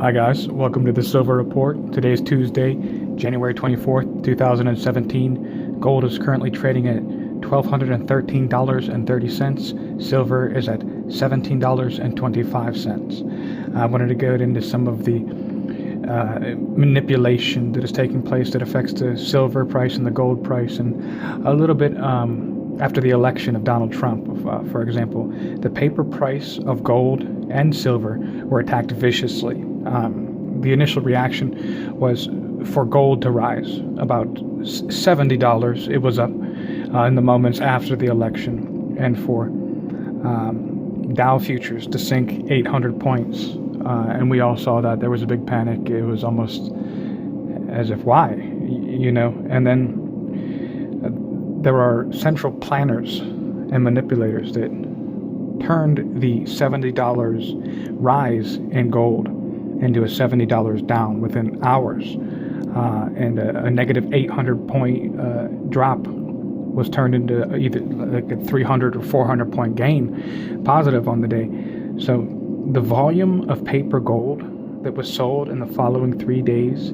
Hi guys, welcome to the Silver Report. Today is Tuesday, January 24th, 2017. Gold is currently trading at $1,213.30. Silver is at $17.25. I wanted to go into some of the manipulation that is taking place that affects the silver price and the gold price, and a little bit after the election of Donald Trump. For example, the paper price of gold and silver were attacked viciously. The initial reaction was for gold to rise about $70. It was up in the moments after the election, and for Dow futures to sink 800 points. And we all saw that. There was a big panic. It was almost as if, why? And then there are central planners and manipulators that turned the $70 rise in gold into a $70 down within hours. And a negative 800 point drop was turned into either like a 300 or 400 point gain positive on the day. So the volume of paper gold that was sold in the following 3 days,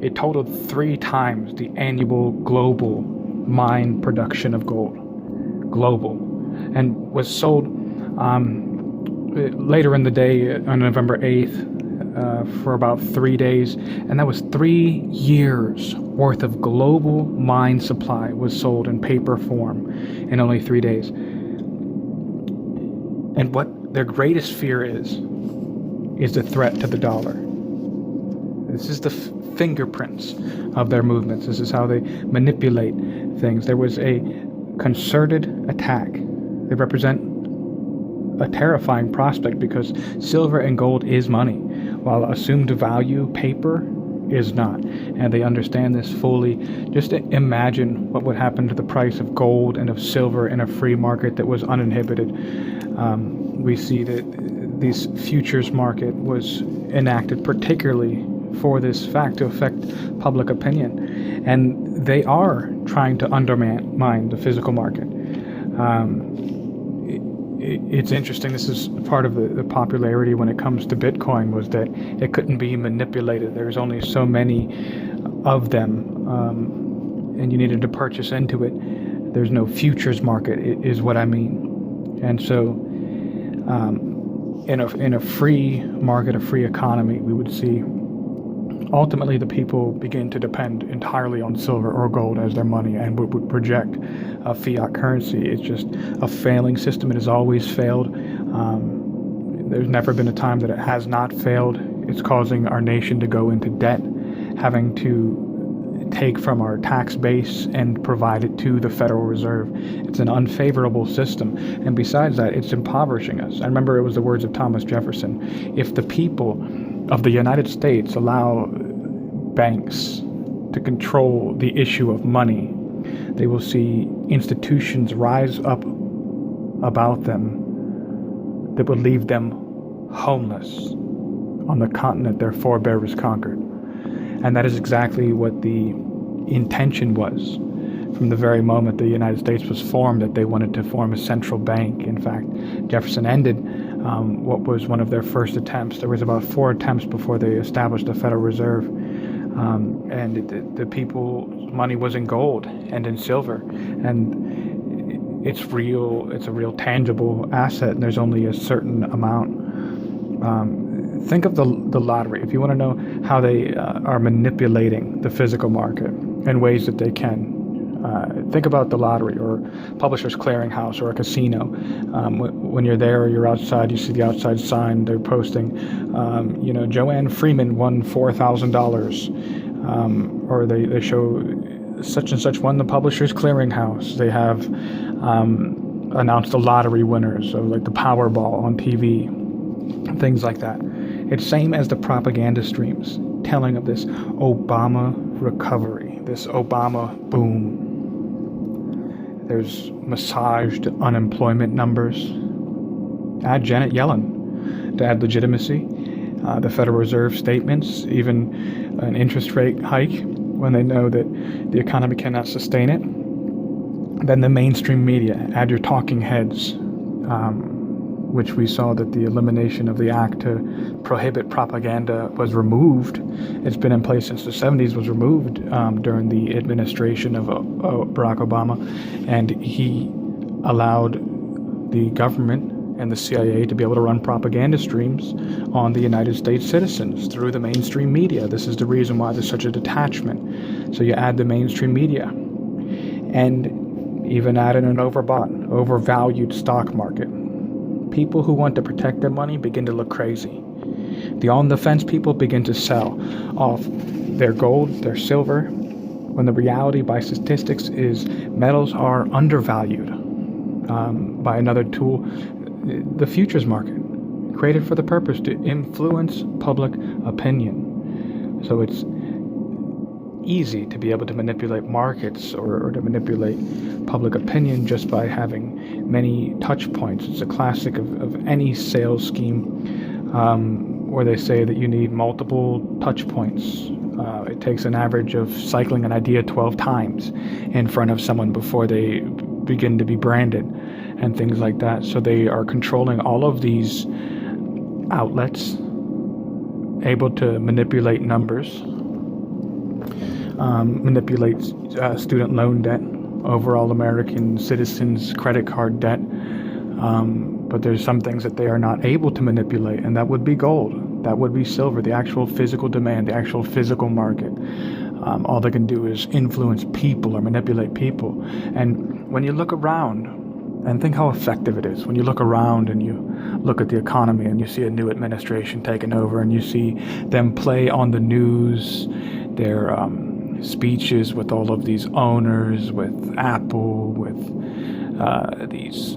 it totaled 3 times the annual global mine production of gold, global, and was sold later in the day on November 8th for about 3 days, and that was 3 years worth of global mine supply was sold in paper form in only 3 days. And what their greatest fear is the threat to the dollar. This is the fingerprints of their movements. This is how they manipulate things. There was a concerted attack. They represent a terrifying prospect because silver and gold is money, while assumed value paper is not. And they understand this fully. Just imagine what would happen to the price of gold and of silver in a free market that was uninhibited. We see that this futures market was enacted particularly for this fact, to affect public opinion. And they are trying to undermine the physical market. It's interesting. This is part of the popularity when it comes to Bitcoin, was that it couldn't be manipulated. There's only so many of them, and you needed to purchase into it. There's no futures market, is what I mean. And so in a free market, a free economy, we would see ultimately the people begin to depend entirely on silver or gold as their money, and would project a fiat currency. It's just a failing system. It has always failed. There's never been a time that it has not failed. It's causing our nation to go into debt, having to take from our tax base and provide it to the Federal Reserve. It's an unfavorable system, and besides that, it's impoverishing us. I remember it was the words of Thomas Jefferson: if the people of the United States allow banks to control the issue of money, they will see institutions rise up about them that would leave them homeless on the continent their forebears conquered. And that is exactly what the intention was from the very moment the United States was formed, that they wanted to form a central bank. In fact, Jefferson ended what was one of their first attempts. There was about 4 attempts before they established the Federal Reserve. And the people's money was in gold and in silver. And it's real. It's a real tangible asset, and there's only a certain amount. Think of the lottery. If you want to know how they are manipulating the physical market in ways that they can, think about the lottery or Publishers Clearinghouse or a casino. When you're there or you're outside, you see the outside sign. They're posting, Joanne Freeman won $4,000, or they show such and such won the Publishers Clearinghouse. They have announced the lottery winners, so like the Powerball on TV, things like that. It's same as the propaganda streams telling of this Obama recovery, this Obama boom. There's massaged unemployment numbers. Add Janet Yellen to add legitimacy. The Federal Reserve statements, even an interest rate hike when they know that the economy cannot sustain it. Then the mainstream media, add your talking heads, which we saw that the elimination of the act to prohibit propaganda was removed. It's been in place since the 70s, was removed during the administration of Barack Obama, and he allowed the government and the CIA to be able to run propaganda streams on the United States citizens through the mainstream media. This is the reason why there's such a detachment. So you add the mainstream media, and even add in an overvalued stock market. People who want to protect their money begin to look crazy. The on-the-fence people begin to sell off their gold, their silver, when the reality by statistics is metals are undervalued by another tool, the futures market, created for the purpose to influence public opinion. So it's easy to be able to manipulate markets or to manipulate public opinion just by having many touch points. It's a classic of any sales scheme where they say that you need multiple touch points. It takes an average of cycling an idea 12 times in front of someone before they begin to be branded and things like that. So they are controlling all of these outlets, able to manipulate numbers, manipulate student loan debt, overall American citizens' credit card debt. But there's some things that they are not able to manipulate, and that would be gold, that would be silver, the actual physical demand, the actual physical market. All they can do is influence people or manipulate people. And when you look around and think how effective it is, when you look around and you look at the economy and you see a new administration taking over and you see them play on the news their speeches with all of these owners, with Apple, with these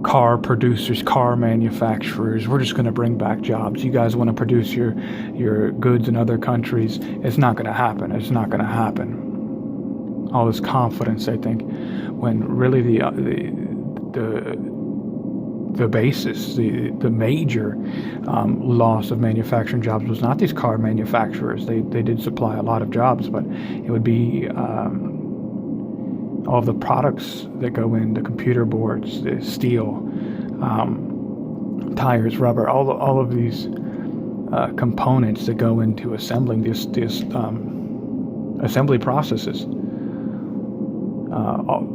car producers, car manufacturers. We're just going to bring back jobs. You guys want to produce your goods in other countries. It's not going to happen. It's not going to happen. All this confidence, I think, when really the basis, the major loss of manufacturing jobs was not these car manufacturers. They did supply a lot of jobs, but it would be all of the products that go into computer boards, the steel, tires, rubber, all of these components that go into assembling these assembly processes.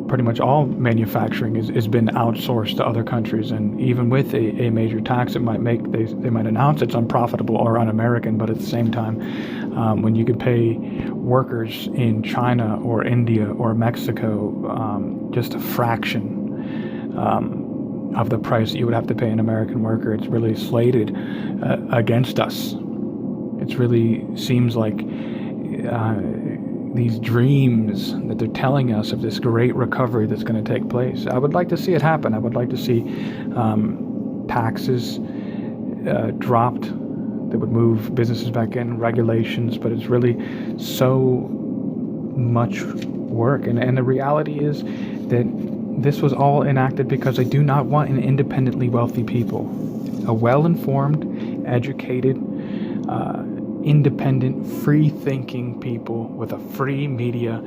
Pretty much all manufacturing has been outsourced to other countries, and even with a major tax, it might they might announce it's unprofitable or un-American, but at the same time, when you could pay workers in China or India or Mexico just a fraction of the price that you would have to pay an American worker, it's really slated against us. It really seems like these dreams that they're telling us of this great recovery that's going to take place. I would like to see it happen. I would like to see taxes dropped that would move businesses back in, regulations, but it's really so much work. And the reality is that this was all enacted because they do not want an independently wealthy people. A well-informed, educated, independent, free-thinking people with a free media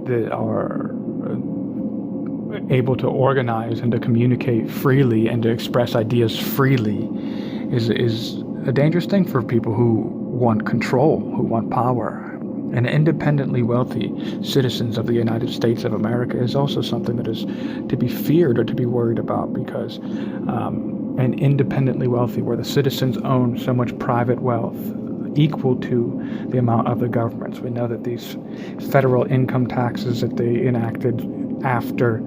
that are able to organize and to communicate freely and to express ideas freely is a dangerous thing for people who want control, who want power. And independently wealthy citizens of the United States of America is also something that is to be feared or to be worried about, because and independently wealthy, where the citizens own so much private wealth equal to the amount of the government. So we know that these federal income taxes that they enacted after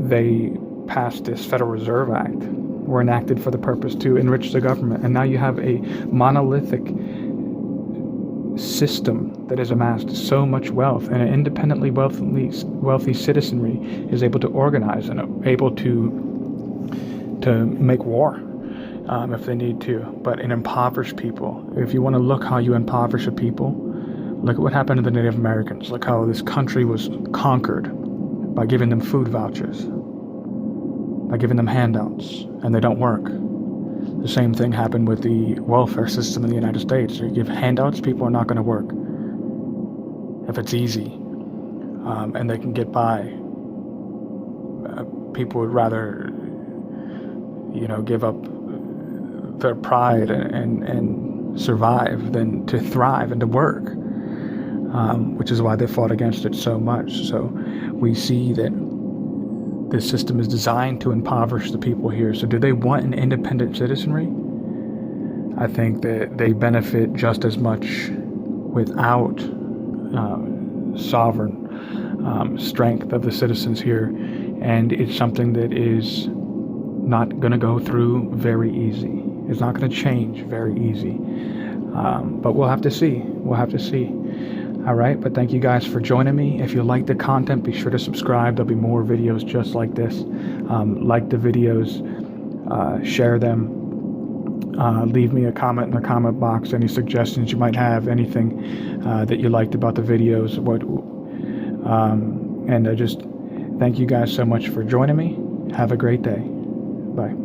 they passed this Federal Reserve Act were enacted for the purpose to enrich the government. And now you have a monolithic system that has amassed so much wealth, and an independently wealthy citizenry is able to organize and able to make war if they need to. But an impoverished people, if you want to look how you impoverish a people, look at what happened to the Native Americans. Look how this country was conquered by giving them food vouchers, by giving them handouts, and they don't work. The same thing happened with the welfare system in the United States. You give handouts, people are not going to work if it's easy, and they can get by. people would rather, give up their pride and survive than to thrive and to work, which is why they fought against it so much. So we see that this system is designed to impoverish the people here. So do they want an independent citizenry? I think that they benefit just as much without sovereign strength of the citizens here, and it's something that is not going to go through very easy. It's not going to change very easy, but we'll have to see. All right, but thank you guys for joining me. If you like the content, be sure to subscribe. There'll be more videos just like this. Like the videos, share them. Leave me a comment in the comment box, any suggestions you might have, anything that you liked about the videos. And I just thank you guys so much for joining me. Have a great day. Bye.